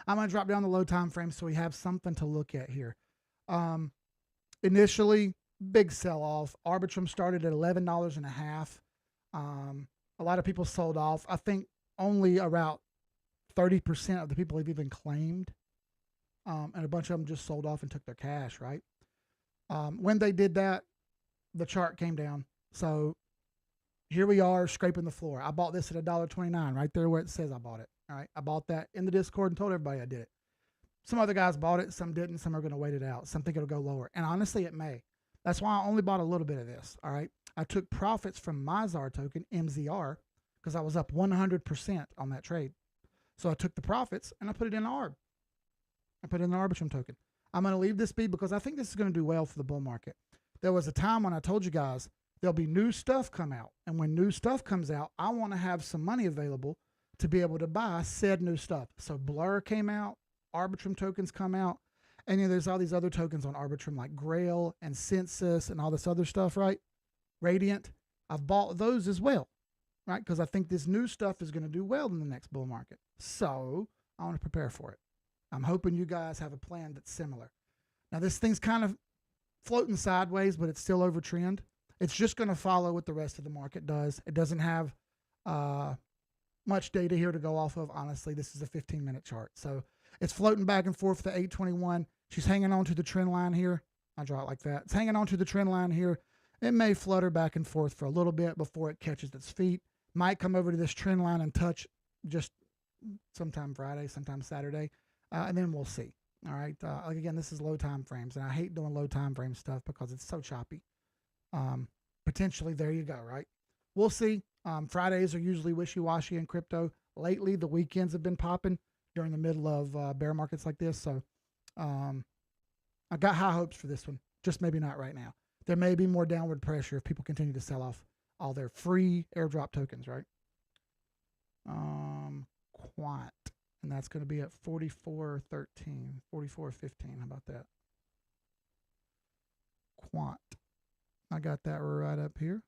I'm going to drop down the low time frame so we have something to look at here. Initially, big sell-off. Arbitrum started at $11.50. A lot of people sold off. I think only about 30% of the people have even claimed. And a bunch of them just sold off and took their cash, right? When they did that, the chart came down. So here we are scraping the floor. I bought this at $1.29 right there where it says I bought it. All right. I bought that in the Discord and told everybody I did it. Some other guys bought it. Some didn't. Some are going to wait it out. Some think it'll go lower. And honestly, it may. That's why I only bought a little bit of this. All right. I took profits from my ZAR token, MZR, because I was up 100% on that trade. So I took the profits and I put it in ARB. I put it in the Arbitrum token. I'm going to leave this be because I think this is going to do well for the bull market. There was a time when I told you guys there'll be new stuff come out. And when new stuff comes out, I want to have some money available to be able to buy said new stuff. So Blur came out, Arbitrum tokens come out, and there's all these other tokens on Arbitrum like Grail and Census and all this other stuff, right? Radiant. I've bought those as well, right? Because I think this new stuff is going to do well in the next bull market. So I want to prepare for it. I'm hoping you guys have a plan that's similar. Now this thing's kind of floating sideways, but it's still over trend. It's just going to follow what the rest of the market does. It doesn't have much data here to go off of. Honestly, this is a 15-minute chart. So it's floating back and forth for the 821. She's hanging on to the trend line here. I'll draw it like that. It's hanging on to the trend line here. It may flutter back and forth for a little bit before it catches its feet. Might come over to this trend line and touch just sometime Friday, sometime Saturday, and then we'll see. All right. Like again, this is low time frames, and I hate doing low time frame stuff because it's so choppy. Potentially, there you go, right? We'll see. Fridays are usually wishy-washy in crypto. Lately, the weekends have been popping during the middle of bear markets like this. So I got high hopes for this one, just maybe not right now. There may be more downward pressure if people continue to sell off all their free airdrop tokens, right? Quant, and that's going to be at 44.13, 44.15. How about that? Quant. I got that right up here.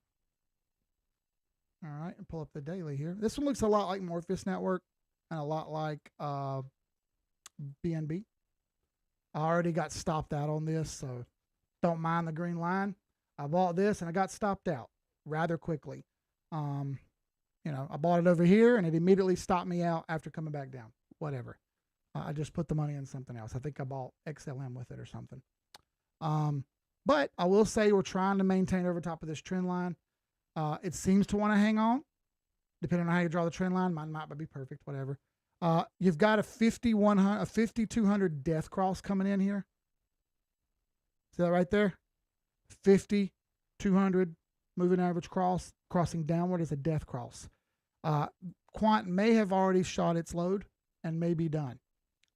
All right, and pull up the daily here. This one looks a lot like Morpheus Network and a lot like BNB. I already got stopped out on this, so don't mind the green line. I bought this and I got stopped out rather quickly. I bought it over here and it immediately stopped me out after coming back down. Whatever. I just put the money in something else. I think I bought XLM with it or something. But I will say we're trying to maintain over top of this trend line. It seems to want to hang on, depending on how you draw the trend line. Mine might not be perfect, whatever. You've got a 5,200 death cross coming in here. See that right there? 5,200 moving average crossing downward is a death cross. Quant may have already shot its load and may be done.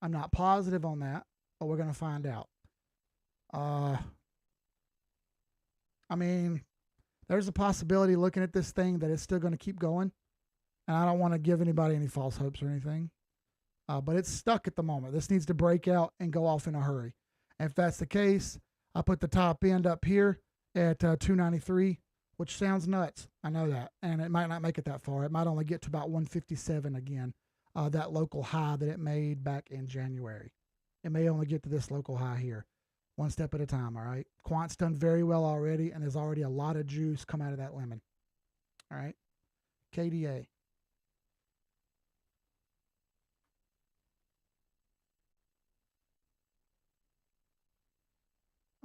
I'm not positive on that, but we're going to find out. I mean, there's a possibility looking at this thing that it's still going to keep going. And I don't want to give anybody any false hopes or anything. But it's stuck at the moment. This needs to break out and go off in a hurry. And if that's the case, I put the top end up here at 293, which sounds nuts. I know that. And it might not make it that far. It might only get to about 157 again, that local high that it made back in January. It may only get to this local high here, one step at a time, all right? Quant's done very well already, and there's already a lot of juice come out of that lemon, all right? KDA.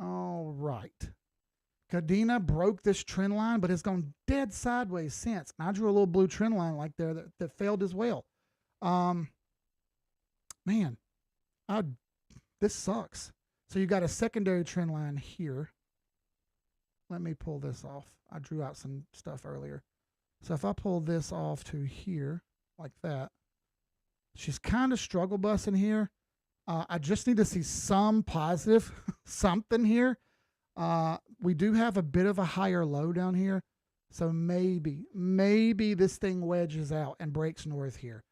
All right. Cardano broke this trend line, but it's gone dead sideways since. And I drew a little blue trend line like there that failed as well. Man, this sucks. So you got a secondary trend line here. Let me pull this off. I drew out some stuff earlier. So if I pull this off to here, like that, she's kind of struggle busting here. I just need to see some positive something here. We do have a bit of a higher low down here. So maybe this thing wedges out and breaks north here.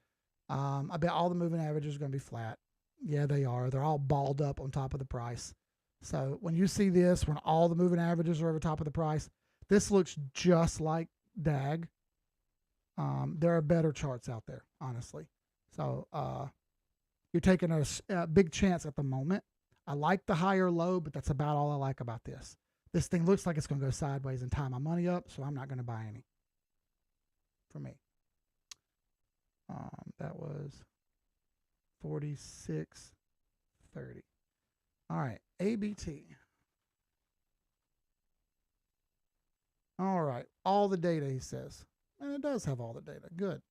I bet all the moving averages are going to be flat. Yeah, they are. They're all balled up on top of the price. So when you see this, when all the moving averages are over top of the price, this looks just like DAG. There are better charts out there, honestly. So you're taking a big chance at the moment. I like the higher low, but that's about all I like about this. This thing looks like it's going to go sideways and tie my money up, so I'm not going to buy any for me. That was 46.30. All right, ABT. All right, all the data, he says. And it does have all the data. Good.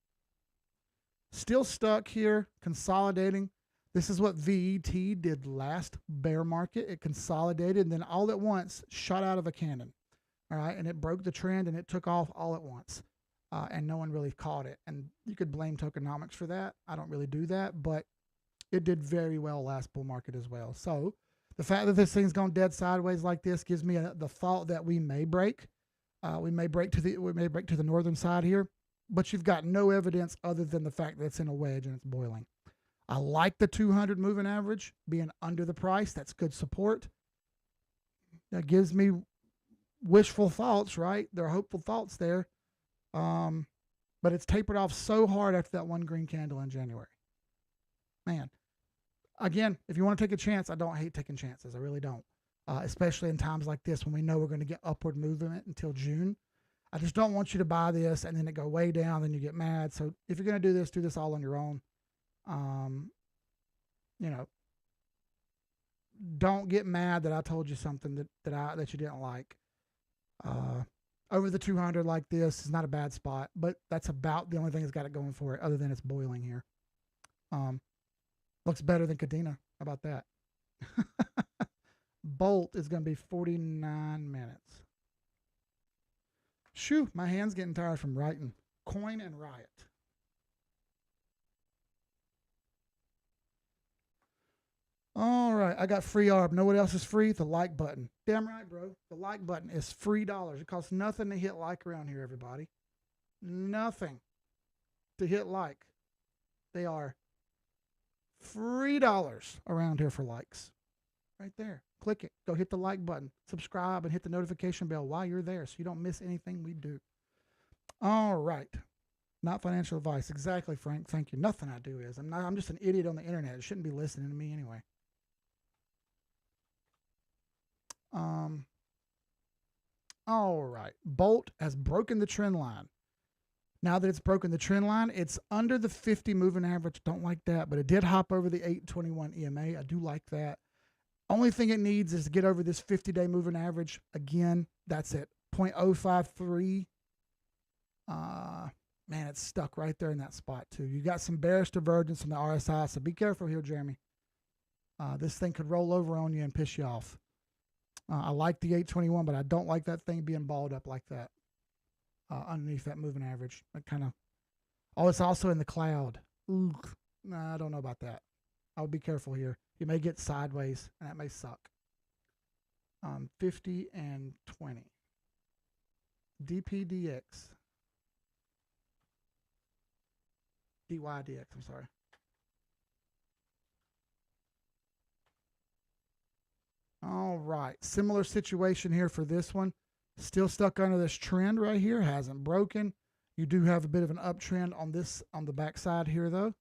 Still stuck here, consolidating. This is what VET did last bear market. It consolidated and then all at once shot out of a cannon. All right, and it broke the trend and it took off all at once. And no one really caught it. And you could blame tokenomics for that. I don't really do that, but it did very well last bull market as well. So the fact that this thing's gone dead sideways like this gives me the thought that we may break. We may break to the northern side here, but you've got no evidence other than the fact that it's in a wedge and it's boiling. I like the 200 moving average being under the price. That's good support. That gives me wishful thoughts, right? There are hopeful thoughts there. But it's tapered off so hard after that one green candle in January. Man, again, if you want to take a chance, I don't hate taking chances. I really don't. Especially in times like this when we know we're going to get upward movement until June. I just don't want you to buy this and then it go way down, then you get mad. So if you're going to do this all on your own. You know, don't get mad that I told you something that you didn't like. Over the 200 like this is not a bad spot, but that's about the only thing that's got it going for it, other than it's boiling here. Looks better than Cardano. How about that? Bolt is going to be 49 minutes. Shoo, my hand's getting tired from writing. Coin and Riot. All right, I got free ARB. Know what else is free? The like button. Damn right, bro. The like button is $3. It costs nothing to hit like around here, everybody. Nothing to hit like. They are $3 around here for likes. Right there. Click it. Go hit the like button. Subscribe and hit the notification bell while you're there so you don't miss anything we do. All right. Not financial advice. Exactly, Frank. Thank you. Nothing I do is. I'm just an idiot on the internet. It shouldn't be listening to me anyway. All right. Bolt has broken the trend line. Now that it's broken the trend line, it's under the 50 moving average. Don't like that, but it did hop over the 821 EMA. I do like that. Only thing it needs is to get over this 50-day moving average. Again, that's it. 0.053. Man, it's stuck right there in that spot too. You got some bearish divergence from the RSI, so be careful here, Jeremy. This thing could roll over on you and piss you off. I like the 821, but I don't like that thing being balled up like that underneath that moving average. That kind of. Oh, it's also in the cloud. Ooh, nah, I don't know about that. I would be careful here. You may get sideways, and that may suck. 50 and 20. DPDX. DYDX, I'm sorry. All right, similar situation here for this one. Still stuck under this trend right here, hasn't broken. You do have a bit of an uptrend on this, on the backside here though,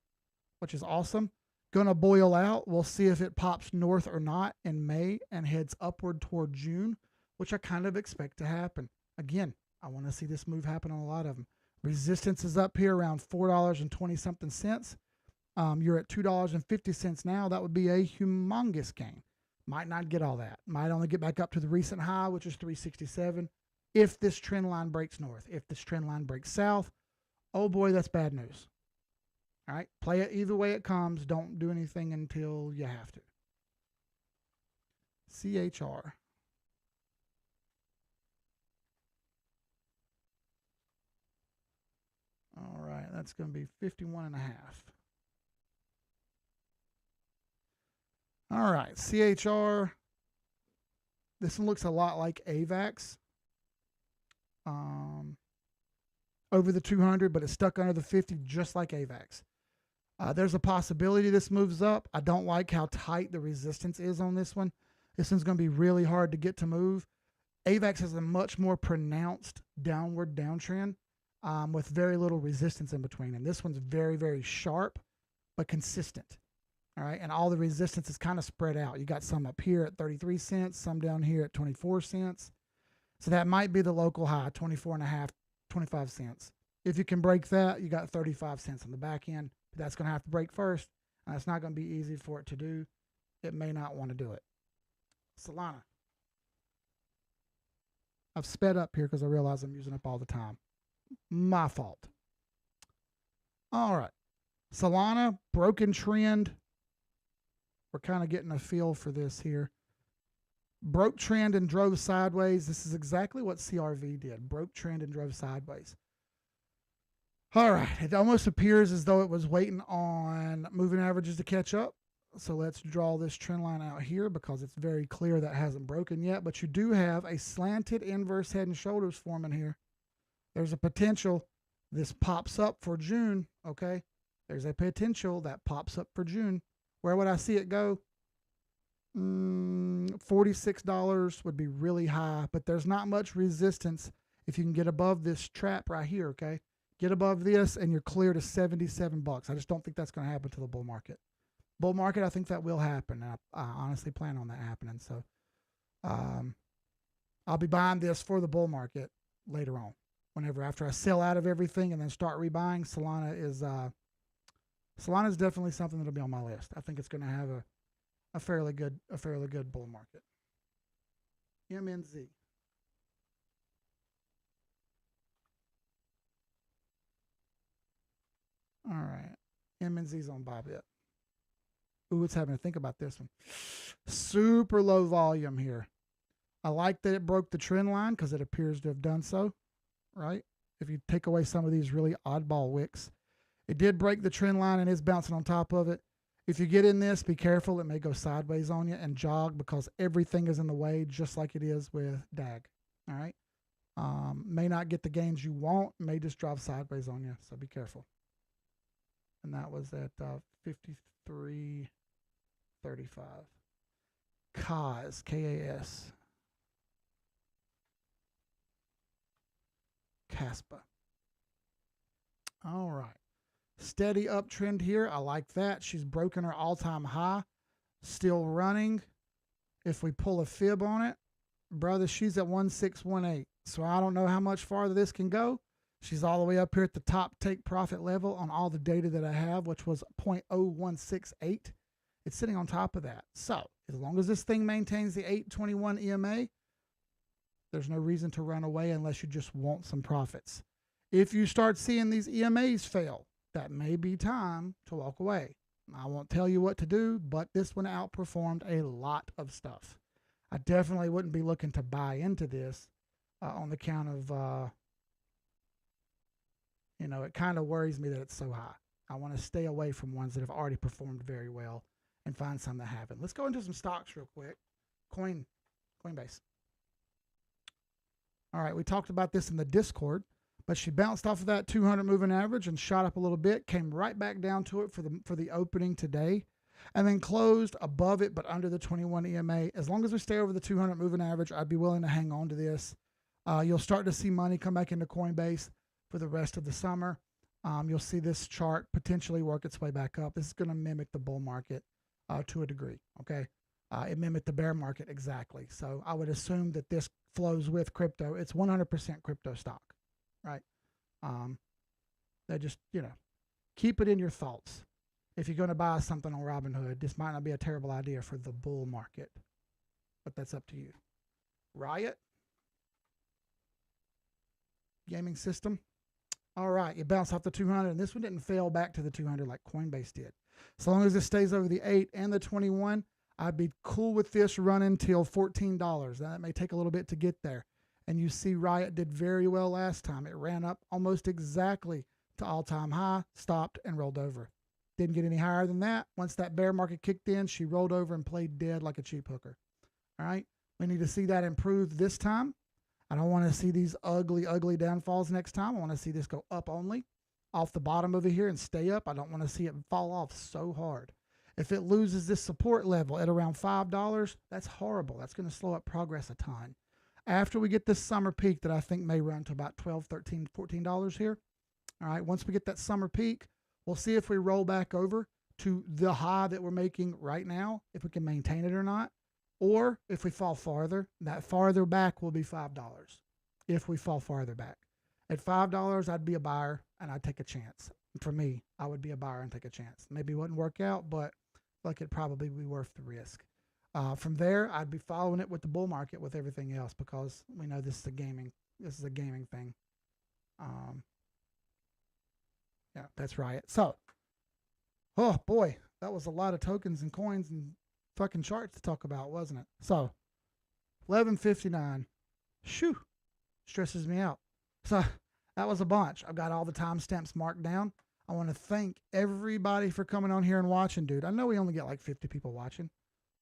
which is awesome. Gonna boil out. We'll see if it pops north or not in May and heads upward toward June, which I kind of expect to happen. Again, I want to see this move happen on a lot of them. Resistance is up here around $4.20 something cents. You're at $2.50 now. That would be a humongous gain. Might not get all that. Might only get back up to the recent high, which is 367. If this trend line breaks north, if this trend line breaks south, oh boy, that's bad news. All right, play it either way it comes. Don't do anything until you have to. CHR. All right, that's going to be 51.5. All right, CHR. This one looks a lot like AVAX. Over the 200, but it's stuck under the 50, just like AVAX. There's a possibility this moves up. I don't like how tight the resistance is on this one. This one's going to be really hard to get to move. AVAX has a much more pronounced downward downtrend with very little resistance in between. And this one's very, very sharp, but consistent. All right. And all the resistance is kind of spread out. You got some up here at 33 cents, some down here at 24 cents. So that might be the local high, 24.5, 25 cents. If you can break that, you got 35 cents on the back end. But that's going to have to break first. And it's not going to be easy for it to do. It may not want to do it. Solana. I've sped up here because I realize I'm using up all the time. My fault. All right. Solana, broken trend. We're kind of getting a feel for this here. Broke trend and drove sideways. This is exactly what CRV did. Broke trend and drove sideways. All right. It almost appears as though it was waiting on moving averages to catch up. So let's draw this trend line out here because it's very clear that hasn't broken yet. But you do have a slanted inverse head and shoulders forming here. There's a potential this pops up for June. Okay. There's a potential that pops up for June. Where would I see it go? $46 would be really high, but there's not much resistance if you can get above this trap right here, okay? Get above this and you're clear to $77. I just don't think that's going to happen to the bull market. Bull market, I think that will happen. I honestly plan on that happening. So I'll be buying this for the bull market later on. Whenever after I sell out of everything and then start rebuying, Solana is definitely something that'll be on my list. I think it's going to have a fairly good bull market. MNZ. All right. MNZ's on Bybit. Ooh, it's having to think about this one. Super low volume here. I like that it broke the trend line because it appears to have done so, right? If you take away some of these really oddball wicks. It did break the trend line and is bouncing on top of it. If you get in this, be careful. It may go sideways on you and jog because everything is in the way, just like it is with DAG. All right. May not get the gains you want. May just drop sideways on you. So be careful. And that was at 53.35. KAS, K-A-S. Kaspa. All right. Steady uptrend here. I like that. She's broken her all-time high. Still running. If we pull a fib on it, brother, she's at 1618. So I don't know how much farther this can go. She's all the way up here at the top take profit level on all the data that I have, which was 0.0168. It's sitting on top of that. So as long as this thing maintains the 821 EMA, there's no reason to run away unless you just want some profits. If you start seeing these EMAs fail, that may be time to walk away. I won't tell you what to do, but this one outperformed a lot of stuff. I definitely wouldn't be looking to buy into this on the count of, it kind of worries me that it's so high. I want to stay away from ones that have already performed very well and find some that haven't. Let's go into some stocks real quick. Coinbase. All right, we talked about this in the Discord. But she bounced off of that 200 moving average and shot up a little bit, came right back down to it for the opening today, and then closed above it but under the 21 EMA. As long as we stay over the 200 moving average, I'd be willing to hang on to this. You'll start to see money come back into Coinbase for the rest of the summer. You'll see this chart potentially work its way back up. This is going to mimic the bull market to a degree, okay? It mimicked the bear market exactly. So I would assume that this flows with crypto. It's 100% crypto stock, right? They just, keep it in your thoughts. If you're going to buy something on Robinhood, this might not be a terrible idea for the bull market, but that's up to you. Riot, gaming system. All right, you bounce off the 200, and this one didn't fail back to the 200 like Coinbase did. So long as it stays over the 8 and the 21, I'd be cool with this running till $14. That may take a little bit to get there. And you see Riot did very well last time. It ran up almost exactly to all-time high, stopped, and rolled over. Didn't get any higher than that. Once that bear market kicked in, she rolled over and played dead like a cheap hooker. All right, we need to see that improve this time. I don't want to see these ugly, ugly downfalls next time. I want to see this go up only off the bottom over here and stay up. I don't want to see it fall off so hard. If it loses this support level at around $5, that's horrible. That's going to slow up progress a ton. After we get this summer peak that I think may run to about $12, $13, $14 here, all right, once we get that summer peak, we'll see if we roll back over to the high that we're making right now, if we can maintain it or not. Or if we fall farther, that farther back will be $5 if we fall farther back. At $5, I'd be a buyer and I'd take a chance. For me, I would be a buyer and take a chance. Maybe it wouldn't work out, but like it'd probably be worth the risk. From there, I'd be following it with the bull market with everything else because we know this is a gaming thing. Yeah, that's right. So, oh boy, that was a lot of tokens and coins and fucking charts to talk about, wasn't it? So 11:59, shoo, stresses me out. So that was a bunch. I've got all the timestamps marked down. I want to thank everybody for coming on here and watching, dude. I know we only get like 50 people watching.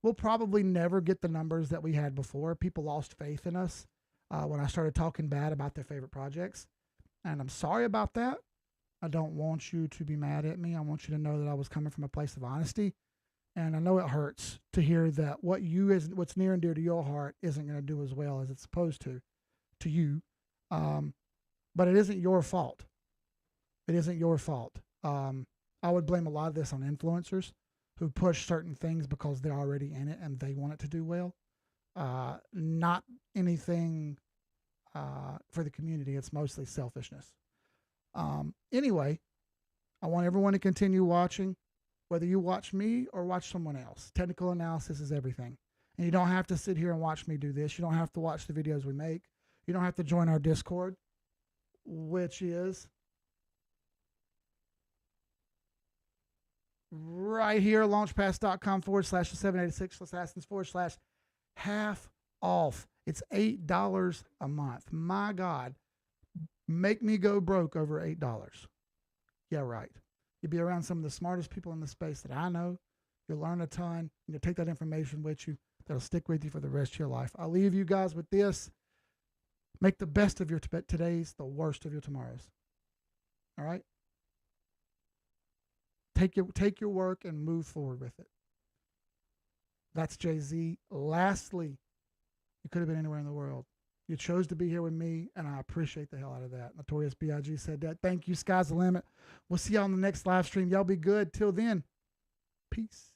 We'll probably never get the numbers that we had before. People lost faith in us when I started talking bad about their favorite projects, and I'm sorry about that. I don't want you to be mad at me. I want you to know that I was coming from a place of honesty. And I know it hurts to hear that what's near and dear to your heart isn't going to do as well as it's supposed to you. But it isn't your fault. It isn't your fault. I would blame a lot of this on influencers who push certain things because they're already in it and they want it to do well. Not anything for the community. It's mostly selfishness. Anyway, I want everyone to continue watching. Whether you watch me or watch someone else, technical analysis is everything. And you don't have to sit here and watch me do this. You don't have to watch the videos we make. You don't have to join our Discord, which is right here, launchpass.com/786/half off. It's $8 a month. My God, make me go broke over $8. Yeah, right. You'll be around some of the smartest people in the space that I know. You'll learn a ton. You'll take that information with you. That'll stick with you for the rest of your life. I'll leave you guys with this. Make the best of your todays, the worst of your tomorrows. All right? Take your work and move forward with it. That's Jay-Z. Lastly, you could have been anywhere in the world. You chose to be here with me, and I appreciate the hell out of that. Notorious B.I.G. said that. Thank you. Sky's the limit. We'll see y'all on the next live stream. Y'all be good. Till then, peace.